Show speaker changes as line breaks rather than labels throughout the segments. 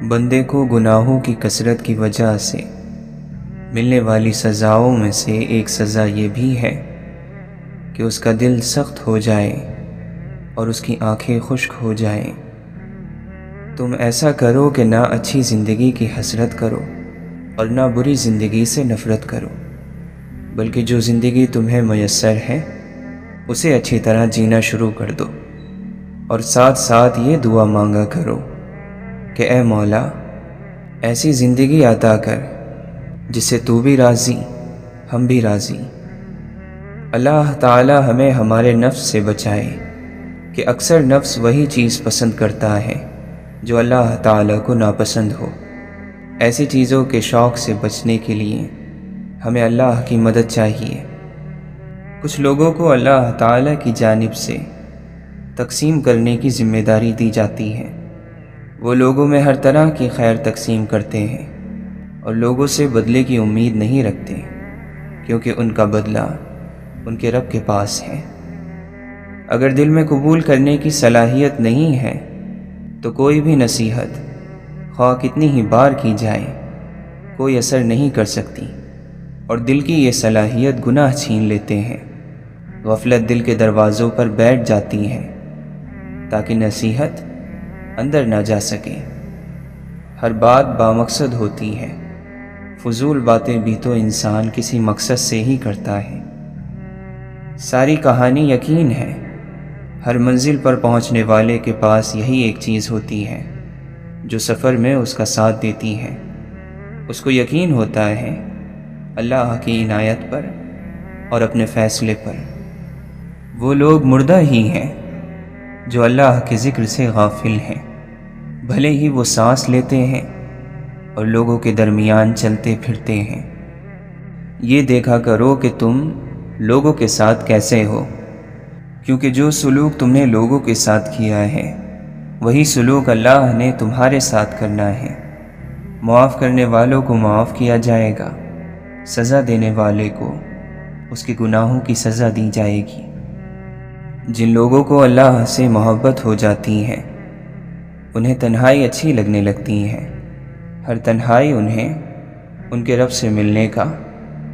بندے کو گناہوں کی کثرت کی وجہ سے ملنے والی سزاؤں میں سے ایک سزا یہ بھی ہے کہ اس کا دل سخت ہو جائے اور اس کی آنکھیں خشک ہو جائیں۔ تم ایسا کرو کہ نہ اچھی زندگی کی حسرت کرو اور نہ بری زندگی سے نفرت کرو، بلکہ جو زندگی تمہیں میسر ہے اسے اچھی طرح جینا شروع کر دو، اور ساتھ ساتھ یہ دعا مانگا کرو کہ اے مولا ایسی زندگی عطا کر جس سے تو بھی راضی ہم بھی راضی۔ اللہ تعالی ہمیں ہمارے نفس سے بچائے کہ اکثر نفس وہی چیز پسند کرتا ہے جو اللہ تعالی کو ناپسند ہو۔ ایسی چیزوں کے شوق سے بچنے کے لیے ہمیں اللہ کی مدد چاہیے۔ کچھ لوگوں کو اللہ تعالی کی جانب سے تقسیم کرنے کی ذمہ داری دی جاتی ہے۔ وہ لوگوں میں ہر طرح کی خیر تقسیم کرتے ہیں اور لوگوں سے بدلے کی امید نہیں رکھتے، کیونکہ ان کا بدلہ ان کے رب کے پاس ہے۔ اگر دل میں قبول کرنے کی صلاحیت نہیں ہے تو کوئی بھی نصیحت خواہ کتنی ہی بار کی جائے کوئی اثر نہیں کر سکتی، اور دل کی یہ صلاحیت گناہ چھین لیتے ہیں۔ غفلت دل کے دروازوں پر بیٹھ جاتی ہے تاکہ نصیحت اندر نہ جا سکے۔ ہر بات بامقصد ہوتی ہے، فضول باتیں بھی تو انسان کسی مقصد سے ہی کرتا ہے۔ ساری کہانی یقین ہے، ہر منزل پر پہنچنے والے کے پاس یہی ایک چیز ہوتی ہے جو سفر میں اس کا ساتھ دیتی ہے۔ اس کو یقین ہوتا ہے اللہ کی عنایت پر اور اپنے فیصلے پر۔ وہ لوگ مردہ ہی ہیں جو اللہ کے ذکر سے غافل ہیں، بھلے ہی وہ سانس لیتے ہیں اور لوگوں کے درمیان چلتے پھرتے ہیں۔ یہ دیکھا کرو کہ تم لوگوں کے ساتھ کیسے ہو، کیونکہ جو سلوک تم نے لوگوں کے ساتھ کیا ہے وہی سلوک اللہ نے تمہارے ساتھ کرنا ہے۔ معاف کرنے والوں کو معاف کیا جائے گا، سزا دینے والے کو اس کے گناہوں کی سزا دی جائے گی۔ جن لوگوں کو اللہ سے محبت ہو جاتی ہے انہیں تنہائی اچھی لگنے لگتی ہے۔ ہر تنہائی انہیں ان کے رب سے ملنے کا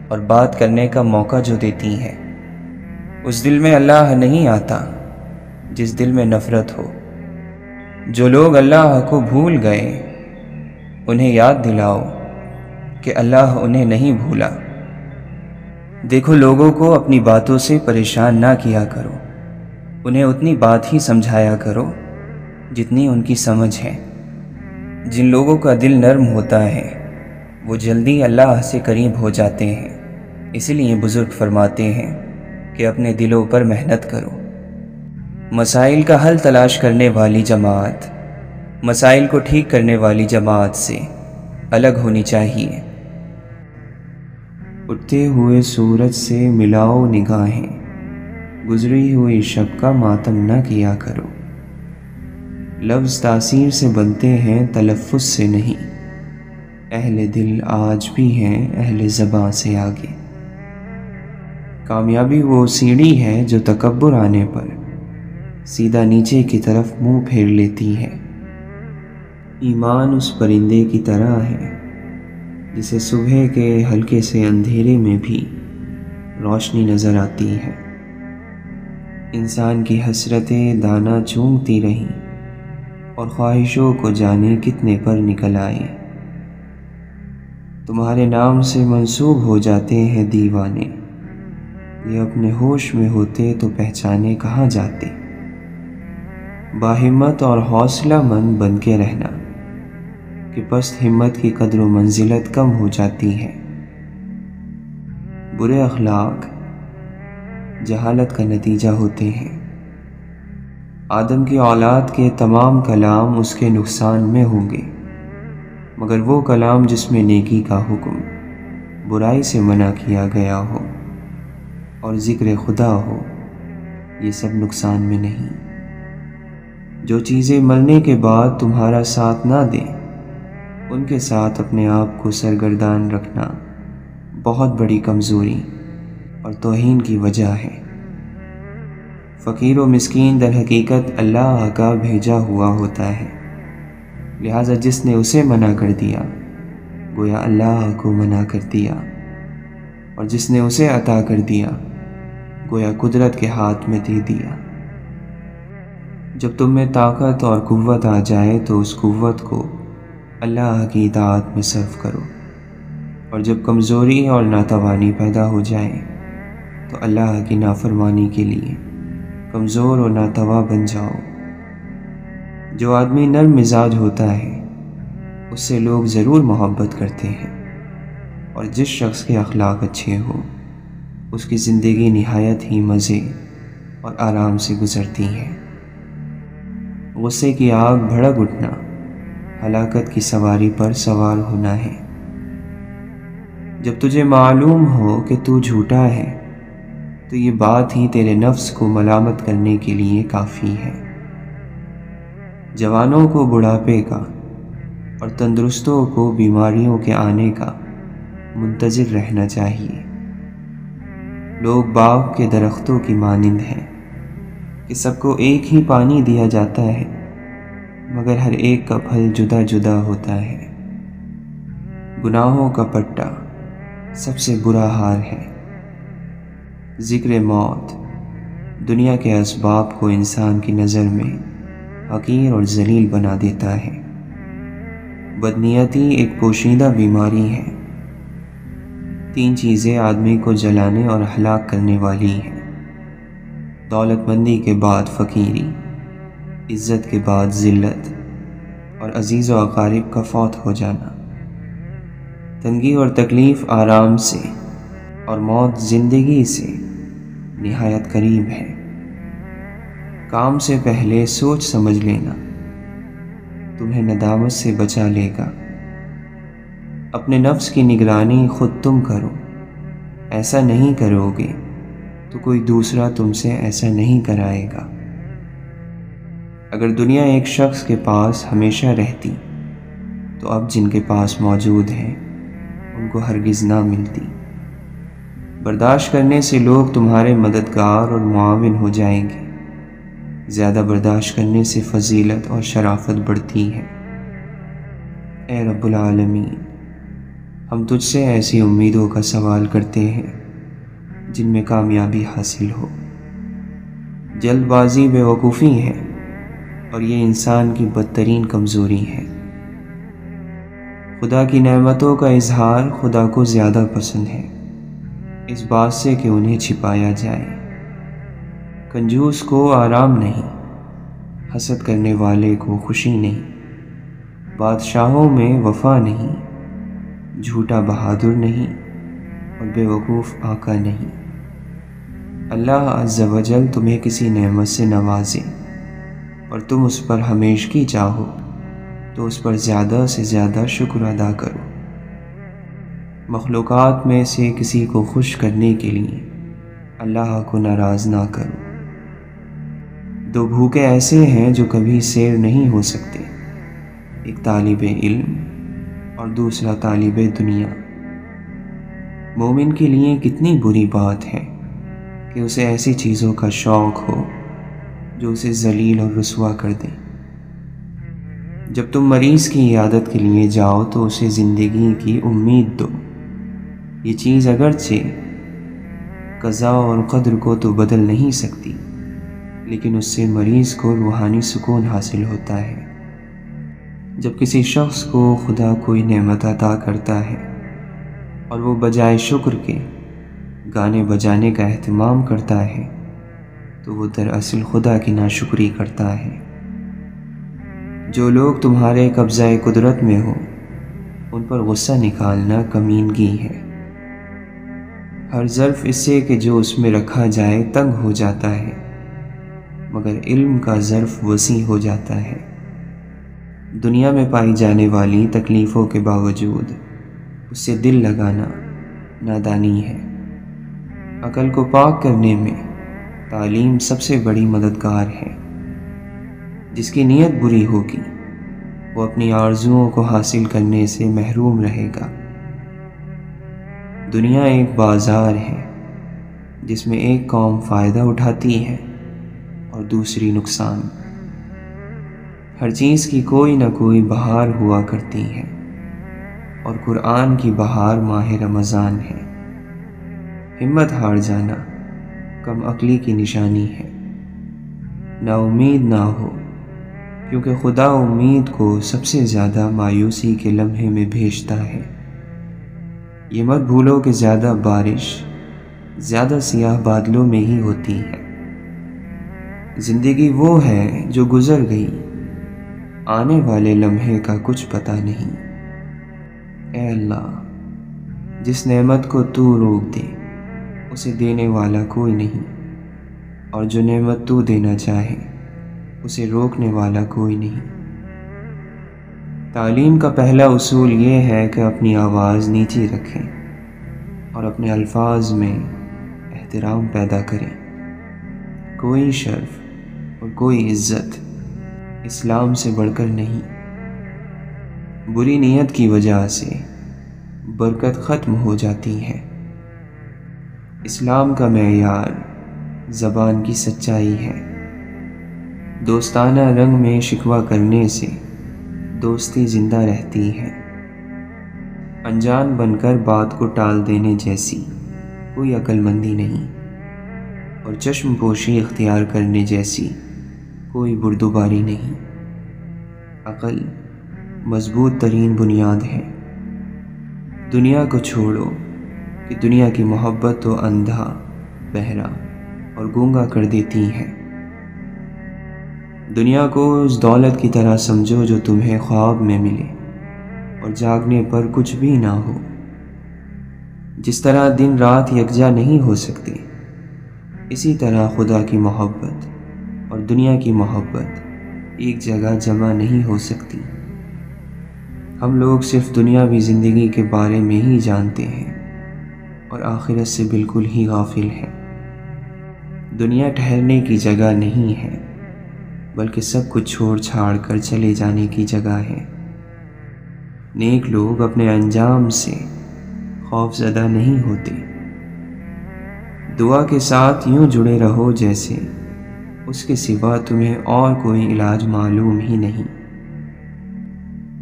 اور بات کرنے کا موقع جو دیتی ہے۔ اس دل میں اللہ نہیں آتا جس دل میں نفرت ہو۔ جو لوگ اللہ کو بھول گئے انہیں یاد دلاؤ کہ اللہ انہیں نہیں بھولا۔ دیکھو لوگوں کو اپنی باتوں سے پریشان نہ کیا کرو، انہیں اتنی بات ہی سمجھایا کرو جتنی ان کی سمجھ ہے۔ جن لوگوں کا دل نرم ہوتا ہے وہ جلدی اللہ سے قریب ہو جاتے ہیں۔ اسی لیے بزرگ فرماتے ہیں کہ اپنے دلوں پر محنت کرو۔ مسائل کا حل تلاش کرنے والی جماعت مسائل کو ٹھیک کرنے والی جماعت سے الگ ہونی چاہیے۔ اٹھتے ہوئے سورج سے ملاؤ نگاہیں، گزری ہوئی شب کا ماتم نہ کیا کرو۔ لفظ تاثیر سے بنتے ہیں تلفظ سے نہیں، اہل دل آج بھی ہیں اہل زباں سے آگے۔ کامیابی وہ سیڑھی ہے جو تکبر آنے پر سیدھا نیچے کی طرف منہ پھیر لیتی ہے۔ ایمان اس پرندے کی طرح ہے جسے صبح کے ہلکے سے اندھیرے میں بھی روشنی نظر آتی ہے۔ انسان کی حسرتیں دانہ چونگتی رہیں اور خواہشوں کو جانے کتنے پر نکل آئے۔ تمہارے نام سے منسوب ہو جاتے ہیں دیوانے، یہ اپنے ہوش میں ہوتے تو پہچانے کہاں جاتے۔ باہمت اور حوصلہ مند بن کے رہنا کہ پست ہمت کی قدر و منزلت کم ہو جاتی ہے۔ برے اخلاق جہالت کا نتیجہ ہوتے ہیں۔ آدم کی اولاد کے تمام کلام اس کے نقصان میں ہوں گے، مگر وہ کلام جس میں نیکی کا حکم، برائی سے منع کیا گیا ہو اور ذکر خدا ہو، یہ سب نقصان میں نہیں۔ جو چیزیں مرنے کے بعد تمہارا ساتھ نہ دیں ان کے ساتھ اپنے آپ کو سرگردان رکھنا بہت بڑی کمزوری اور توہین کی وجہ ہے۔ فقیر و مسکین در حقیقت اللہ کا بھیجا ہوا ہوتا ہے۔ لہٰذا جس نے اسے منع کر دیا گویا اللہ کو منع کر دیا، اور جس نے اسے عطا کر دیا گویا قدرت کے ہاتھ میں دے دیا۔ جب تم میں طاقت اور قوت آ جائے تو اس قوت کو اللہ کی اطاعت میں صرف کرو، اور جب کمزوری اور ناتوانی پیدا ہو جائے تو اللہ کی نافرمانی کے لیے کمزور اور ناتواں بن جاؤ۔ جو آدمی نرم مزاج ہوتا ہے اس سے لوگ ضرور محبت کرتے ہیں، اور جس شخص کے اخلاق اچھے ہوں اس کی زندگی نہایت ہی مزے اور آرام سے گزرتی ہے۔ غصے کی آگ بھڑک اٹھنا ہلاکت کی سواری پر سوار ہونا ہے۔ جب تجھے معلوم ہو کہ تو جھوٹا ہے تو یہ بات ہی تیرے نفس کو ملامت کرنے کے لیے کافی ہے۔ جوانوں کو بڑھاپے کا اور تندرستوں کو بیماریوں کے آنے کا منتظر رہنا چاہیے۔ لوگ باغ کے درختوں کی مانند ہیں کہ سب کو ایک ہی پانی دیا جاتا ہے مگر ہر ایک کا پھل جدا جدا ہوتا ہے۔ گناہوں کا پٹا سب سے برا ہار ہے۔ ذکر موت دنیا کے اسباب کو انسان کی نظر میں حقیر اور ذلیل بنا دیتا ہے۔ بدنیتی ایک پوشیدہ بیماری ہے۔ 3 چیزیں آدمی کو جلانے اور ہلاک کرنے والی ہیں: دولت مندی کے بعد فقیری، عزت کے بعد ذلت، اور عزیز و اقارب کا فوت ہو جانا۔ تنگی اور تکلیف آرام سے اور موت زندگی سے نہایت قریب ہے۔ کام سے پہلے سوچ سمجھ لینا تمہیں ندامت سے بچا لے گا۔ اپنے نفس کی نگرانی خود تم کرو، ایسا نہیں کرو گے تو کوئی دوسرا تم سے ایسا نہیں کرائے گا۔ اگر دنیا ایک شخص کے پاس ہمیشہ رہتی تو اب جن کے پاس موجود ہیں ان کو ہرگز نہ ملتی۔ برداشت کرنے سے لوگ تمہارے مددگار اور معاون ہو جائیں گے، زیادہ برداشت کرنے سے فضیلت اور شرافت بڑھتی ہے۔ اے رب العالمین، ہم تجھ سے ایسی امیدوں کا سوال کرتے ہیں جن میں کامیابی حاصل ہو۔ جلد بازی بے وقوفی ہے اور یہ انسان کی بدترین کمزوری ہے۔ خدا کی نعمتوں کا اظہار خدا کو زیادہ پسند ہے اس بات سے کہ انہیں چھپایا جائے۔ کنجوس کو آرام نہیں، حسد کرنے والے کو خوشی نہیں، بادشاہوں میں وفا نہیں، جھوٹا بہادر نہیں اور بے وقوف آقا نہیں۔ اللہ عز و جل تمہیں کسی نعمت سے نوازے اور تم اس پر ہمیشگی چاہو تو اس پر زیادہ سے زیادہ شکر ادا کرو۔ مخلوقات میں سے کسی کو خوش کرنے کے لیے اللہ کو ناراض نہ کرو۔ 2 بھوکے ایسے ہیں جو کبھی سیر نہیں ہو سکتے، ایک طالب علم اور دوسرا طالب دنیا۔ مومن کے لیے کتنی بری بات ہے کہ اسے ایسی چیزوں کا شوق ہو جو اسے ذلیل اور رسوا کر دیں۔ جب تم مریض کی عیادت کے لیے جاؤ تو اسے زندگی کی امید دو۔ یہ چیز اگرچہ قضا اور قدر کو تو بدل نہیں سکتی، لیکن اس سے مریض کو روحانی سکون حاصل ہوتا ہے۔ جب کسی شخص کو خدا کوئی نعمت عطا کرتا ہے اور وہ بجائے شکر کے گانے بجانے کا اہتمام کرتا ہے تو وہ دراصل خدا کی ناشکری کرتا ہے۔ جو لوگ تمہارے قبضہ قدرت میں ہو ان پر غصہ نکالنا کمینگی ہے۔ ہر ظرف اس سے کہ جو اس میں رکھا جائے تنگ ہو جاتا ہے، مگر علم کا ظرف وسیع ہو جاتا ہے۔ دنیا میں پائی جانے والی تکلیفوں کے باوجود اس سے دل لگانا نادانی ہے۔ عقل کو پاک کرنے میں تعلیم سب سے بڑی مددگار ہے۔ جس کی نیت بری ہوگی وہ اپنی آرزوؤں کو حاصل کرنے سے محروم رہے گا۔ دنیا ایک بازار ہے جس میں ایک قوم فائدہ اٹھاتی ہے اور دوسری نقصان۔ ہر چیز کی کوئی نہ کوئی بہار ہوا کرتی ہے، اور قرآن کی بہار ماہ رمضان ہے۔ ہمت ہار جانا کم عقلی کی نشانی ہے۔ نا امید نہ ہو، کیونکہ خدا امید کو سب سے زیادہ مایوسی کے لمحے میں بھیجتا ہے۔ یہ مت بھولو کہ زیادہ بارش زیادہ سیاہ بادلوں میں ہی ہوتی ہے۔ زندگی وہ ہے جو گزر گئی، آنے والے لمحے کا کچھ پتہ نہیں۔ اے اللہ، جس نعمت کو تو روک دے اسے دینے والا کوئی نہیں، اور جو نعمت تو دینا چاہے اسے روکنے والا کوئی نہیں۔ تعلیم کا پہلا اصول یہ ہے کہ اپنی آواز نیچی رکھیں اور اپنے الفاظ میں احترام پیدا کریں۔ کوئی شرف اور کوئی عزت اسلام سے بڑھ کر نہیں۔ بری نیت کی وجہ سے برکت ختم ہو جاتی ہے۔ اسلام کا معیار زبان کی سچائی ہے۔ دوستانہ رنگ میں شکوہ کرنے سے دوستی زندہ رہتی ہے۔ انجان بن کر بات کو ٹال دینے جیسی کوئی عقل مندی نہیں، اور چشم پوشی اختیار کرنے جیسی کوئی بردباری نہیں۔ عقل مضبوط ترین بنیاد ہے۔ دنیا کو چھوڑو کہ دنیا کی محبت تو اندھا، بہرا اور گونگا کر دیتی ہے۔ دنیا کو اس دولت کی طرح سمجھو جو تمہیں خواب میں ملے اور جاگنے پر کچھ بھی نہ ہو۔ جس طرح دن رات یکجا نہیں ہو سکتے، اسی طرح خدا کی محبت اور دنیا کی محبت ایک جگہ جمع نہیں ہو سکتی۔ ہم لوگ صرف دنیاوی زندگی کے بارے میں ہی جانتے ہیں اور آخرت سے بالکل ہی غافل ہیں۔ دنیا ٹھہرنے کی جگہ نہیں ہے، بلکہ سب کچھ چھوڑ چھاڑ کر چلے جانے کی جگہ ہے۔ نیک لوگ اپنے انجام سے خوف زدہ نہیں ہوتے۔ دعا کے ساتھ یوں جڑے رہو جیسے اس کے سوا تمہیں اور کوئی علاج معلوم ہی نہیں۔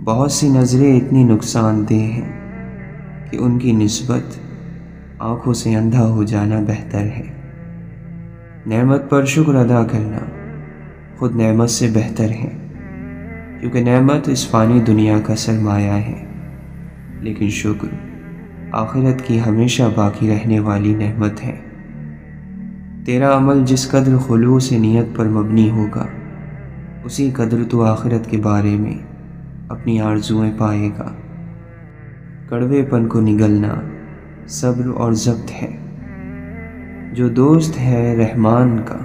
بہت سی نظریں اتنی نقصان دہ ہیں کہ ان کی نسبت آنکھوں سے اندھا ہو جانا بہتر ہے۔ نعمت پر شکر ادا کرنا خود نعمت سے بہتر ہے، کیونکہ نعمت اس فانی دنیا کا سرمایہ ہے، لیکن شکر آخرت کی ہمیشہ باقی رہنے والی نعمت ہے۔ تیرا عمل جس قدر خلوص نیت پر مبنی ہوگا، اسی قدر تو آخرت کے بارے میں اپنی آرزوئیں پائے گا۔ کڑوے پن کو نگلنا صبر اور ضبط ہے۔ جو دوست ہے رحمان کا،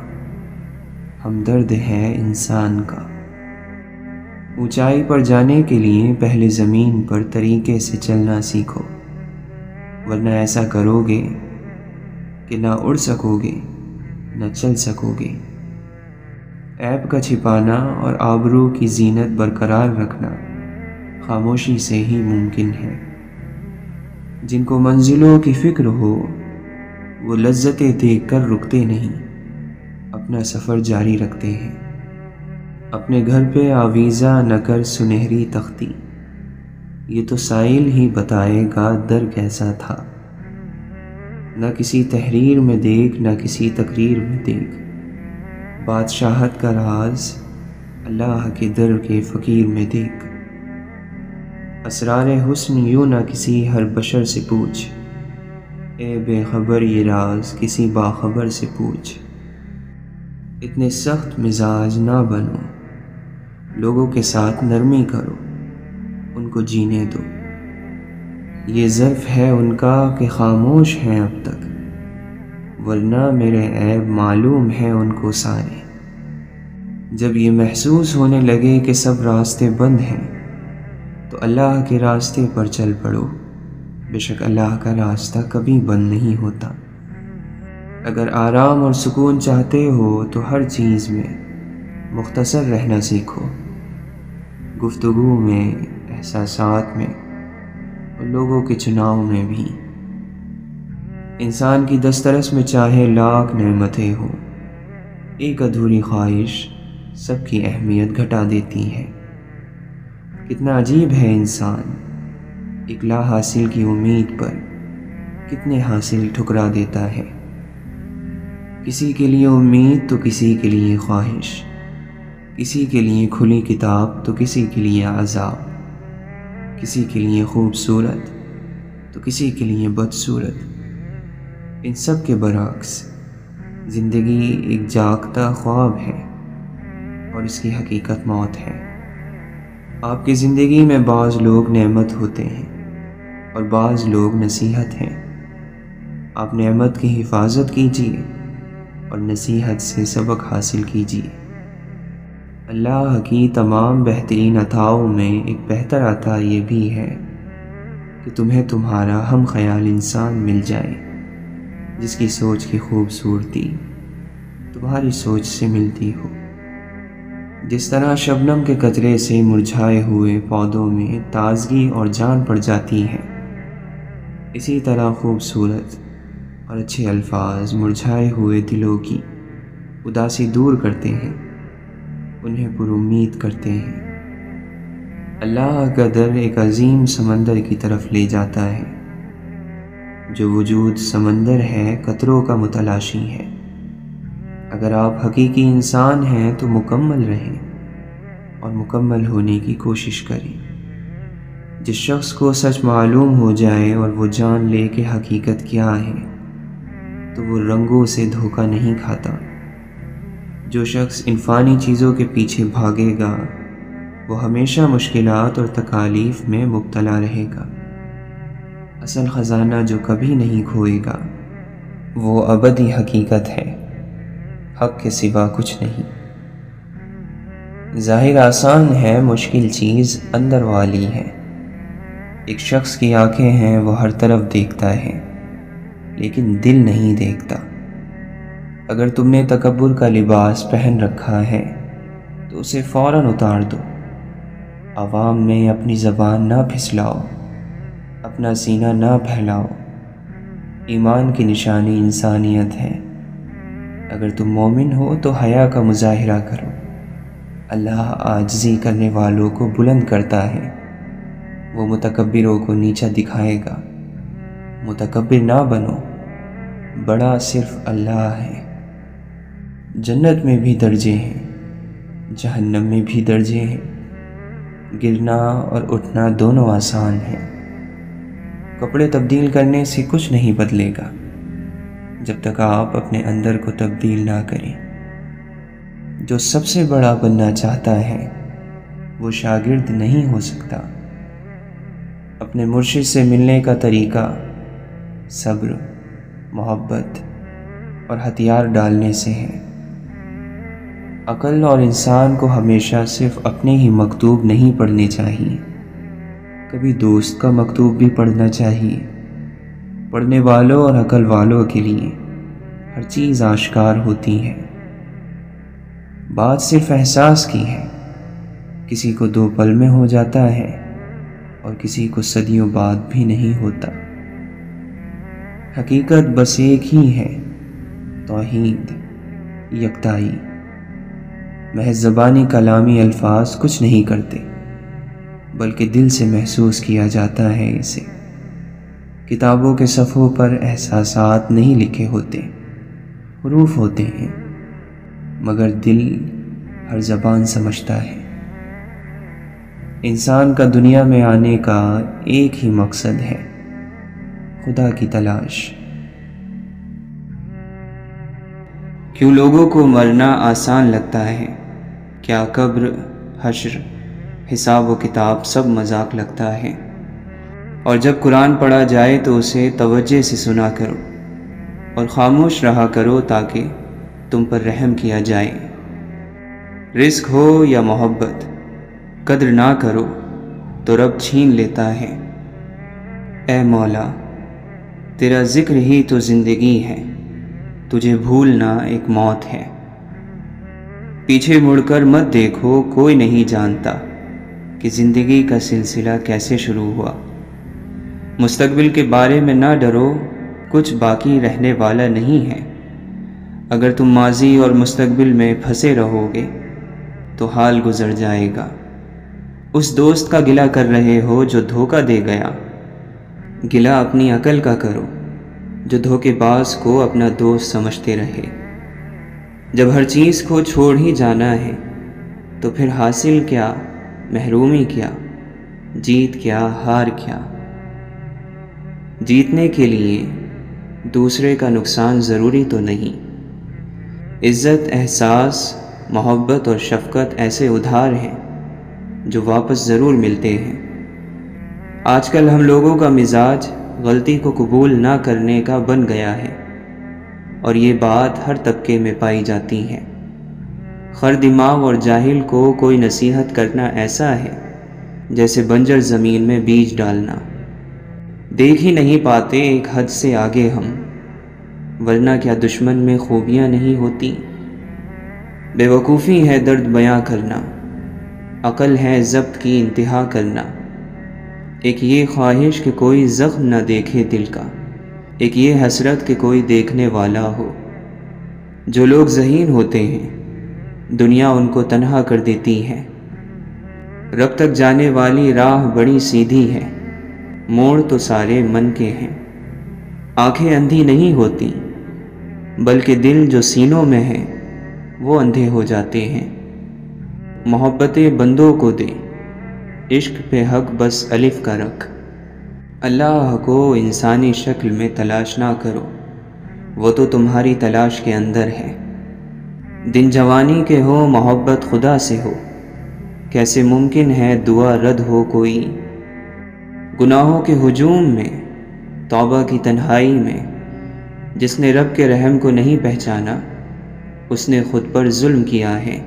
ہمدرد ہے انسان کا۔ اونچائی پر جانے کے لیے پہلے زمین پر طریقے سے چلنا سیکھو، ورنہ ایسا کرو گے کہ نہ اڑ سکو گے نہ چل سکو گے۔ عیب کا چھپانا اور آبرو کی زینت برقرار رکھنا خاموشی سے ہی ممکن ہے۔ جن کو منزلوں کی فکر ہو وہ لذتیں دیکھ کر رکتے نہیں، اپنا سفر جاری رکھتے ہیں۔ اپنے گھر پہ آویزہ نہ کر سنہری تختی، یہ تو سائل ہی بتائے گا در کیسا تھا۔ نہ کسی تحریر میں دیکھ نہ کسی تقریر میں دیکھ، بادشاہت کا راز اللہ کے در کے فقیر میں دیکھ۔ اسرار حسن یوں نہ کسی ہر بشر سے پوچھ، اے بے خبر یہ راز کسی باخبر سے پوچھ۔ اتنے سخت مزاج نہ بنو، لوگوں کے ساتھ نرمی کرو، ان کو جینے دو۔ یہ ظرف ہے ان کا کہ خاموش ہیں اب تک، ورنہ میرے عیب معلوم ہیں ان کو سارے۔ جب یہ محسوس ہونے لگے کہ سب راستے بند ہیں تو اللہ کے راستے پر چل پڑو، بے شک اللہ کا راستہ کبھی بند نہیں ہوتا۔ اگر آرام اور سکون چاہتے ہو تو ہر چیز میں مختصر رہنا سیکھو، گفتگو میں، احساسات میں اور لوگوں کے چناؤ میں بھی۔ انسان کی دسترس میں چاہے لاکھ نعمتیں ہوں، ایک ادھوری خواہش سب کی اہمیت گھٹا دیتی ہے۔ کتنا عجیب ہے انسان، ایک لا حاصل کی امید پر کتنے حاصل ٹھکرا دیتا ہے۔ کسی کے لیے امید تو کسی کے لیے خواہش، کسی کے لیے کھلی کتاب تو کسی کے لیے عذاب، کسی کے لیے خوبصورت تو کسی کے لیے بدصورت۔ ان سب کے برعکس زندگی ایک جاگتا خواب ہے اور اس کی حقیقت موت ہے۔ آپ کی زندگی میں بعض لوگ نعمت ہوتے ہیں اور بعض لوگ نصیحت ہیں۔ آپ نعمت کی حفاظت کیجیے اور نصیحت سے سبق حاصل کیجیے۔ اللہ کی تمام بہترین عطاؤں میں ایک بہتر عطا یہ بھی ہے کہ تمہیں تمہارا ہم خیال انسان مل جائے جس کی سوچ کی خوبصورتی تمہاری سوچ سے ملتی ہو۔ جس طرح شبنم کے قطرے سے مرجھائے ہوئے پودوں میں تازگی اور جان پڑ جاتی ہے، اسی طرح خوبصورت اور اچھے الفاظ مرجھائے ہوئے دلوں کی اداسی دور کرتے ہیں، انہیں پر امید کرتے ہیں۔ اللہ کا در ایک عظیم سمندر کی طرف لے جاتا ہے۔ جو وجود سمندر ہے قطروں کا متلاشی ہے۔ اگر آپ حقیقی انسان ہیں تو مکمل رہیں اور مکمل ہونے کی کوشش کریں۔ جس شخص کو سچ معلوم ہو جائے اور وہ جان لے کہ حقیقت کیا ہے تو وہ رنگوں سے دھوکہ نہیں کھاتا۔ جو شخص ان فانی چیزوں کے پیچھے بھاگے گا وہ ہمیشہ مشکلات اور تکالیف میں مبتلا رہے گا۔ اصل خزانہ جو کبھی نہیں کھوئے گا وہ ابدی حقیقت ہے، حق کے سوا کچھ نہیں۔ ظاہر آسان ہے، مشکل چیز اندر والی ہے۔ ایک شخص کی آنکھیں ہیں، وہ ہر طرف دیکھتا ہے لیکن دل نہیں دیکھتا۔ اگر تم نے تکبر کا لباس پہن رکھا ہے تو اسے فوراً اتار دو۔ عوام میں اپنی زبان نہ پھسلاؤ، اپنا سینہ نہ پھیلاؤ۔ ایمان کی نشانی انسانیت ہے۔ اگر تم مومن ہو تو حیا کا مظاہرہ کرو۔ اللہ عاجزی کرنے والوں کو بلند کرتا ہے، وہ متکبروں کو نیچا دکھائے گا۔ متکبر نہ بنو، بڑا صرف اللہ ہے۔ جنت میں بھی درجے ہیں، جہنم میں بھی درجے ہیں۔ گرنا اور اٹھنا دونوں آسان ہیں۔ کپڑے تبدیل کرنے سے کچھ نہیں بدلے گا جب تک آپ اپنے اندر کو تبدیل نہ کریں۔ جو سب سے بڑا بننا چاہتا ہے وہ شاگرد نہیں ہو سکتا۔ اپنے مرشد سے ملنے کا طریقہ صبر، محبت اور ہتھیار ڈالنے سے ہے۔ عقل اور انسان کو ہمیشہ صرف اپنے ہی مکتوب نہیں پڑھنے چاہیے، کبھی دوست کا مکتوب بھی پڑھنا چاہیے۔ پڑھنے والوں اور عقل والوں کے لیے ہر چیز آشکار ہوتی ہے۔ بات صرف احساس کی ہے، کسی کو 2 پل میں ہو جاتا ہے اور کسی کو صدیوں بعد بھی نہیں ہوتا۔ حقیقت بس ایک ہی ہے، توحید، یکتائی۔ محض زبانی کلامی الفاظ کچھ نہیں کرتے بلکہ دل سے محسوس کیا جاتا ہے اسے۔ کتابوں کے صفحوں پر احساسات نہیں لکھے ہوتے، حروف ہوتے ہیں، مگر دل ہر زبان سمجھتا ہے۔ انسان کا دنیا میں آنے کا ایک ہی مقصد ہے، خدا کی تلاش۔ کیوں لوگوں کو مرنا آسان لگتا ہے؟ کیا قبر، حشر، حساب و کتاب سب مذاق لگتا ہے؟ اور جب قرآن پڑھا جائے تو اسے توجہ سے سنا کرو اور خاموش رہا کرو تاکہ تم پر رحم کیا جائے۔ رزق ہو یا محبت، قدر نہ کرو تو رب چھین لیتا ہے۔ اے مولا، تیرا ذکر ہی تو زندگی ہے، تجھے بھولنا ایک موت ہے۔ پیچھے مڑ کر مت دیکھو، کوئی نہیں جانتا کہ زندگی کا سلسلہ کیسے شروع ہوا۔ مستقبل کے بارے میں نہ ڈرو، کچھ باقی رہنے والا نہیں ہے۔ اگر تم ماضی اور مستقبل میں پھنسے رہو گے تو حال گزر جائے گا۔ اس دوست کا گلہ کر رہے ہو جو دھوکہ دے گیا، گلہ اپنی عقل کا کرو جو دھوکے باز کو اپنا دوست سمجھتے رہے۔ جب ہر چیز کو چھوڑ ہی جانا ہے تو پھر حاصل کیا، محرومی کیا، جیت کیا، ہار کیا؟ جیتنے کے لیے دوسرے کا نقصان ضروری تو نہیں۔ عزت، احساس، محبت اور شفقت ایسے ادھار ہیں جو واپس ضرور ملتے ہیں۔ آج کل ہم لوگوں کا مزاج غلطی کو قبول نہ کرنے کا بن گیا ہے، اور یہ بات ہر طبقے میں پائی جاتی ہے۔ خر دماغ اور جاہل کو کوئی نصیحت کرنا ایسا ہے جیسے بنجر زمین میں بیج ڈالنا۔ دیکھ ہی نہیں پاتے ایک حد سے آگے ہم، ورنہ کیا دشمن میں خوبیاں نہیں ہوتی؟ بے وقوفی ہے درد بیاں کرنا، عقل ہے ضبط کی انتہا کرنا۔ ایک یہ خواہش کہ کوئی زخم نہ دیکھے دل کا، ایک یہ حسرت کہ کوئی دیکھنے والا ہو۔ جو لوگ ذہین ہوتے ہیں دنیا ان کو تنہا کر دیتی ہے۔ رب تک جانے والی راہ بڑی سیدھی ہے، موڑ تو سارے من کے ہیں۔ آنکھیں اندھی نہیں ہوتی بلکہ دل جو سینوں میں ہے وہ اندھے ہو جاتے ہیں۔ محبتیں بندوں کو دے، عشق پہ حق بس الف کا رکھ۔ اللہ کو انسانی شکل میں تلاش نہ کرو، وہ تو تمہاری تلاش کے اندر ہے۔ دن جوانی کے ہو محبت خدا سے ہو، کیسے ممکن ہے دعا رد ہو کوئی؟ گناہوں کے ہجوم میں، توبہ کی تنہائی میں، جس نے رب کے رحم کو نہیں پہچانا اس نے خود پر ظلم کیا ہے۔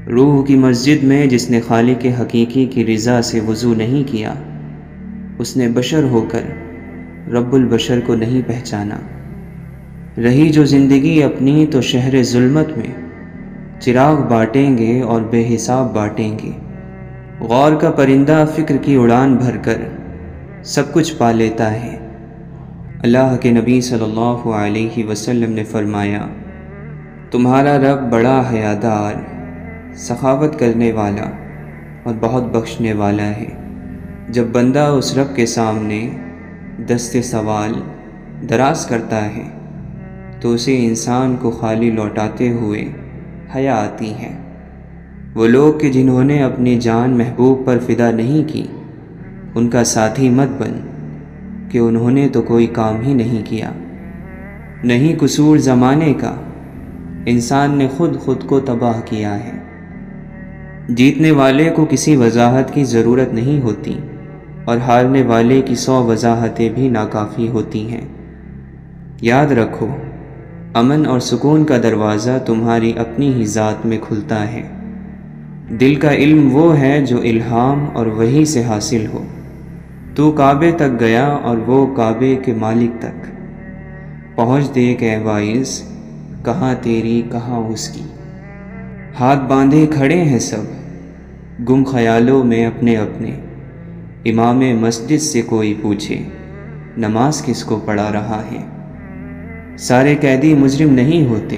روح کی مسجد میں جس نے خالق حقیقی کی رضا سے وضو نہیں کیا اس نے بشر ہو کر رب البشر کو نہیں پہچانا۔ رہی جو زندگی اپنی تو شہر ظلمت میں چراغ بانٹیں گے اور بے حساب بانٹیں گے۔ غور کا پرندہ فکر کی اڑان بھر کر سب کچھ پا لیتا ہے۔ اللہ کے نبی صلی اللہ علیہ وسلم نے فرمایا، تمہارا رب بڑا حیادار، سخاوت کرنے والا اور بہت بخشنے والا ہے۔ جب بندہ اس رب کے سامنے دست سوال دراز کرتا ہے تو اسے انسان کو خالی لوٹاتے ہوئے حیا آتی ہے۔ وہ لوگ کہ جنہوں نے اپنی جان محبوب پر فدا نہیں کی، ان کا ساتھی مت بن کہ انہوں نے تو کوئی کام ہی نہیں کیا۔ نہیں قصور زمانے کا، انسان نے خود کو تباہ کیا ہے۔ جیتنے والے کو کسی وضاحت کی ضرورت نہیں ہوتی، اور ہارنے والے کی 100 وضاحتیں بھی ناکافی ہوتی ہیں۔ یاد رکھو، امن اور سکون کا دروازہ تمہاری اپنی ہی ذات میں کھلتا ہے۔ دل کا علم وہ ہے جو الہام اور وحی سے حاصل ہو۔ تو کعبے تک گیا اور وہ کعبے کے مالک تک پہنچ دیکھ اے واعظ، کہاں تیری کہاں اس کی۔ ہاتھ باندھے کھڑے ہیں سب گم خیالوں میں اپنے اپنے، امام مسجد سے کوئی پوچھے نماز کس کو پڑھا رہا ہے۔ سارے قیدی مجرم نہیں ہوتے،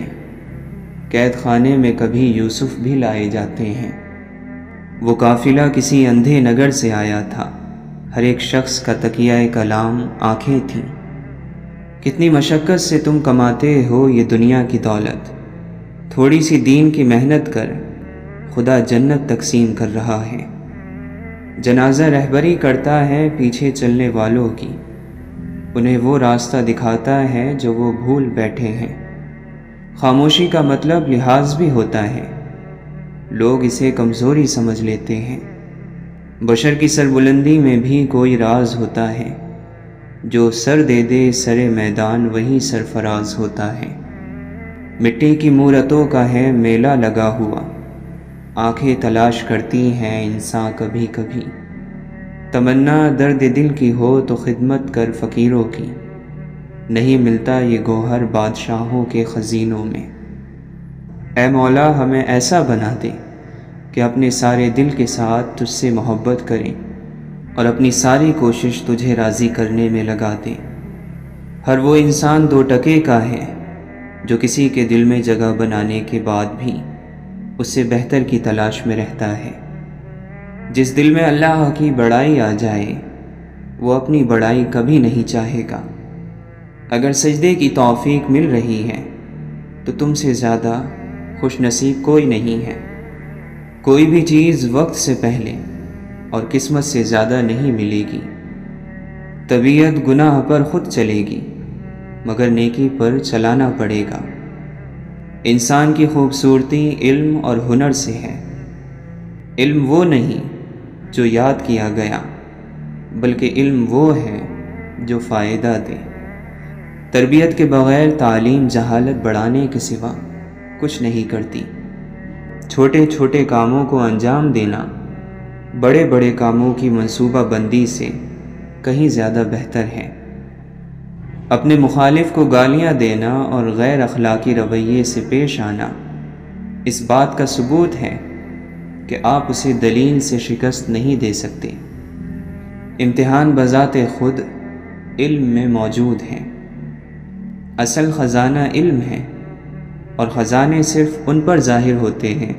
قید خانے میں کبھی یوسف بھی لائے جاتے ہیں۔ وہ قافلہ کسی اندھے نگر سے آیا تھا، ہر ایک شخص کا تکیہ کلام آنکھیں تھیں۔ کتنی مشقت سے تم کماتے ہو یہ دنیا کی دولت، تھوڑی سی دین کی محنت کر خدا جنت تقسیم کر رہا ہے۔ جنازہ رہبری کرتا ہے پیچھے چلنے والوں کی، انہیں وہ راستہ دکھاتا ہے جو وہ بھول بیٹھے ہیں۔ خاموشی کا مطلب لحاظ بھی ہوتا ہے، لوگ اسے کمزوری سمجھ لیتے ہیں۔ بشر کی سربلندی میں بھی کوئی راز ہوتا ہے، جو سر دے دے سر میدان وہی سرفراز ہوتا ہے۔ مٹی کی مورتوں کا ہے میلہ لگا ہوا، آنکھیں تلاش کرتی ہیں انسان کبھی کبھی۔ تمنا درد دل کی ہو تو خدمت کر فقیروں کی، نہیں ملتا یہ گوہر بادشاہوں کے خزینوں میں۔ اے مولا ہمیں ایسا بنا دے کہ اپنے سارے دل کے ساتھ تجھ سے محبت کریں اور اپنی ساری کوشش تجھے راضی کرنے میں لگا دیں۔ ہر وہ انسان 2 ٹکے کا ہے جو کسی کے دل میں جگہ بنانے کے بعد بھی اس سے بہتر کی تلاش میں رہتا ہے۔ جس دل میں اللہ کی بڑائی آ جائے وہ اپنی بڑائی کبھی نہیں چاہے گا۔ اگر سجدے کی توفیق مل رہی ہے تو تم سے زیادہ خوش نصیب کوئی نہیں ہے۔ کوئی بھی چیز وقت سے پہلے اور قسمت سے زیادہ نہیں ملے گی۔ طبیعت گناہ پر خود چلے گی مگر نیکی پر چلانا پڑے گا۔ انسان کی خوبصورتی علم اور ہنر سے ہے۔ علم وہ نہیں جو یاد کیا گیا بلکہ علم وہ ہے جو فائدہ دے۔ تربیت کے بغیر تعلیم جہالت بڑھانے کے سوا کچھ نہیں کرتی۔ چھوٹے چھوٹے کاموں کو انجام دینا بڑے بڑے کاموں کی منصوبہ بندی سے کہیں زیادہ بہتر ہے۔ اپنے مخالف کو گالیاں دینا اور غیر اخلاقی رویے سے پیش آنا اس بات کا ثبوت ہے کہ آپ اسے دلیل سے شکست نہیں دے سکتے۔ امتحان بذات خود علم میں موجود ہیں۔ اصل خزانہ علم ہے اور خزانے صرف ان پر ظاہر ہوتے ہیں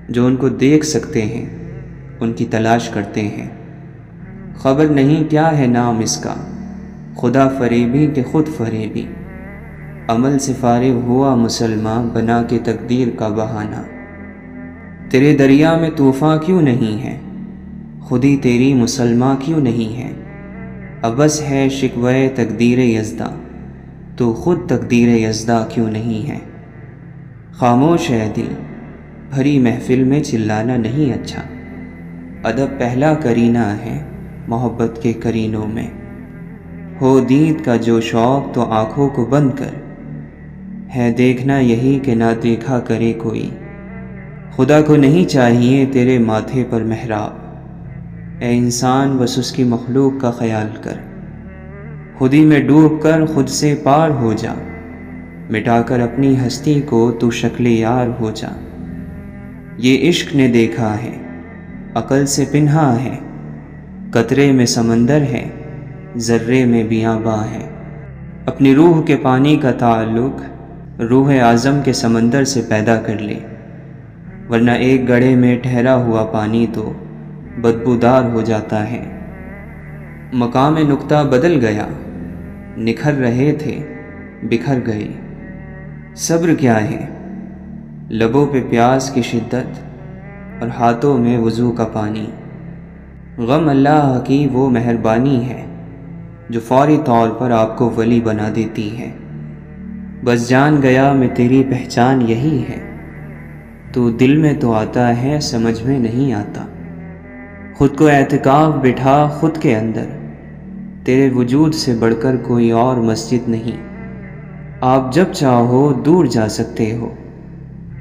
جو ان کو دیکھ سکتے ہیں، ان کی تلاش کرتے ہیں۔ خبر نہیں کیا ہے نام اس کا، خدا فریبی کہ خود فریبی، عمل سے فارغ ہوا مسلمان بنا کے تقدیر کا بہانہ۔ تیرے دریا میں طوفاں کیوں نہیں ہے، خودی تیری مسلمان کیوں نہیں ہے؟ ابس ہے شکوہ تقدیر یزداں، تو خود تقدیر یزداں کیوں نہیں ہے؟ خاموش ہے دل، بھری محفل میں چلانا نہیں اچھا۔ ادب پہلا کرینہ ہے محبت کے کرینوں میں۔ ہو دید کا جو شوق تو آنکھوں کو بند کر، ہے دیکھنا یہی کہ نہ دیکھا کرے کوئی۔ خدا کو نہیں چاہیے تیرے ماتھے پر محراب، اے انسان بس اس کی مخلوق کا خیال کر۔ خودی میں ڈوب کر خود سے پار ہو جا، مٹا کر اپنی ہستی کو تو شکل یار ہو جا۔ یہ عشق نے دیکھا ہے، عقل سے پنہا ہے، قطرے میں سمندر ہے، ذرے میں بیاباں ہے۔ اپنی روح کے پانی کا تعلق روح اعظم کے سمندر سے پیدا کر لے، ورنہ ایک گڑھے میں ٹھہرا ہوا پانی تو بدبودار ہو جاتا ہے۔ مقام نقطہ بدل گیا، نکھر رہے تھے بکھر گئے۔ صبر کیا ہے؟ لبوں پہ پیاس کی شدت اور ہاتھوں میں وضو کا پانی۔ غم اللہ کی وہ مہربانی ہے جو فوری طور پر آپ کو ولی بنا دیتی ہے۔ بس جان گیا میں تیری پہچان یہی ہے، تو دل میں تو آتا ہے سمجھ میں نہیں آتا۔ خود کو اعتکاف بٹھا خود کے اندر، تیرے وجود سے بڑھ کر کوئی اور مسجد نہیں۔ آپ جب چاہو دور جا سکتے ہو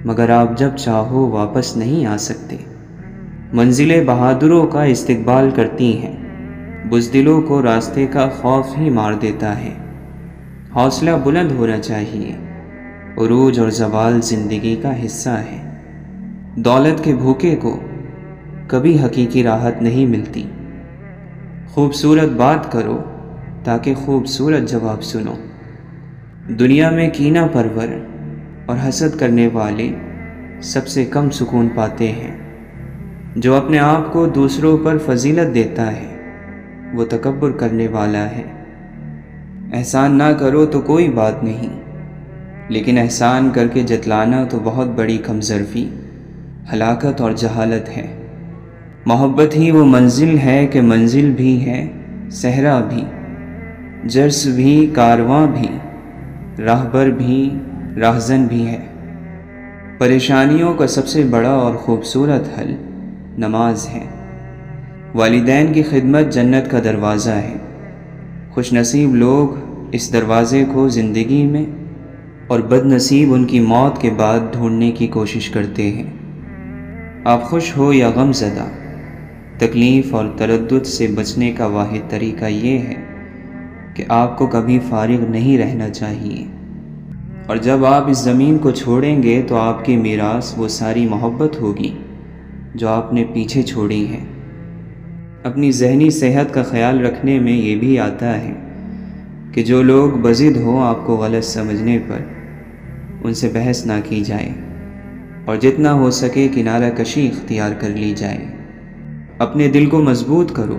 مگر آپ جب چاہو واپس نہیں آ سکتے۔ منزلیں بہادروں کا استقبال کرتی ہیں، بزدلوں کو راستے کا خوف ہی مار دیتا ہے۔ حوصلہ بلند ہونا چاہیے، عروج اور زوال زندگی کا حصہ ہے۔ دولت کے بھوکے کو کبھی حقیقی راحت نہیں ملتی۔ خوبصورت بات کرو تاکہ خوبصورت جواب سنو۔ دنیا میں کینہ پرور اور حسد کرنے والے سب سے کم سکون پاتے ہیں۔ جو اپنے آپ کو دوسروں پر فضیلت دیتا ہے وہ تکبر کرنے والا ہے۔ احسان نہ کرو تو کوئی بات نہیں، لیکن احسان کر کے جتلانا تو بہت بڑی کمظرفی، ہلاکت اور جہالت ہے۔ محبت ہی وہ منزل ہے کہ منزل بھی ہے صحرا بھی، جرس بھی کارواں بھی، راہبر بھی راہزن بھی ہے۔ پریشانیوں کا سب سے بڑا اور خوبصورت حل نماز ہے۔ والدین کی خدمت جنت کا دروازہ ہے۔ خوش نصیب لوگ اس دروازے کو زندگی میں اور بد نصیب ان کی موت کے بعد ڈھونڈنے کی کوشش کرتے ہیں۔ آپ خوش ہو یا غم زدہ، تکلیف اور تردد سے بچنے کا واحد طریقہ یہ ہے کہ آپ کو کبھی فارغ نہیں رہنا چاہیے۔ اور جب آپ اس زمین کو چھوڑیں گے تو آپ کی میراث وہ ساری محبت ہوگی جو آپ نے پیچھے چھوڑی ہے۔ اپنی ذہنی صحت کا خیال رکھنے میں یہ بھی آتا ہے کہ جو لوگ بضد ہوں آپ کو غلط سمجھنے پر ان سے بحث نہ کی جائے۔ اور جتنا ہو سکے کنارہ کشی اختیار کر لی جائے۔ اپنے دل کو مضبوط کرو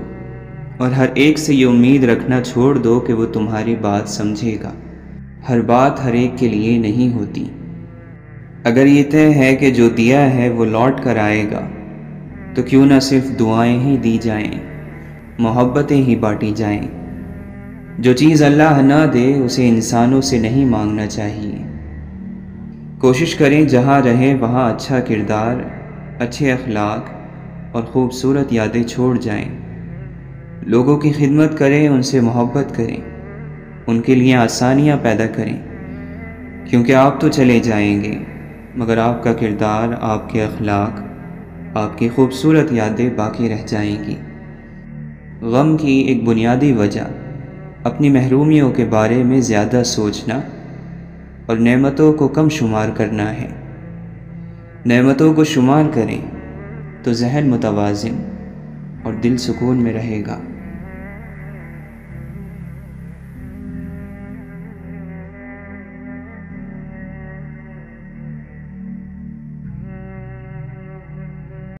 اور ہر ایک سے یہ امید رکھنا چھوڑ دو کہ وہ تمہاری بات سمجھے گا۔ ہر بات ہر ایک کے لیے نہیں ہوتی۔ اگر یہ طے ہے کہ جو دیا ہے وہ لوٹ کر آئے گا، تو کیوں نہ صرف دعائیں ہی دی جائیں، محبتیں ہی بانٹی جائیں۔ جو چیز اللہ نہ دے اسے انسانوں سے نہیں مانگنا چاہیے۔ کوشش کریں جہاں رہیں وہاں اچھا کردار، اچھے اخلاق اور خوبصورت یادیں چھوڑ جائیں۔ لوگوں کی خدمت کریں، ان سے محبت کریں، ان کے لیے آسانیاں پیدا کریں، کیونکہ آپ تو چلے جائیں گے مگر آپ کا کردار، آپ کے اخلاق، آپ کی خوبصورت یادیں باقی رہ جائیں گی۔ غم کی ایک بنیادی وجہ اپنی محرومیوں کے بارے میں زیادہ سوچنا اور نعمتوں کو کم شمار کرنا ہے۔ نعمتوں کو شمار کریں تو ذہن متوازن اور دل سکون میں رہے گا۔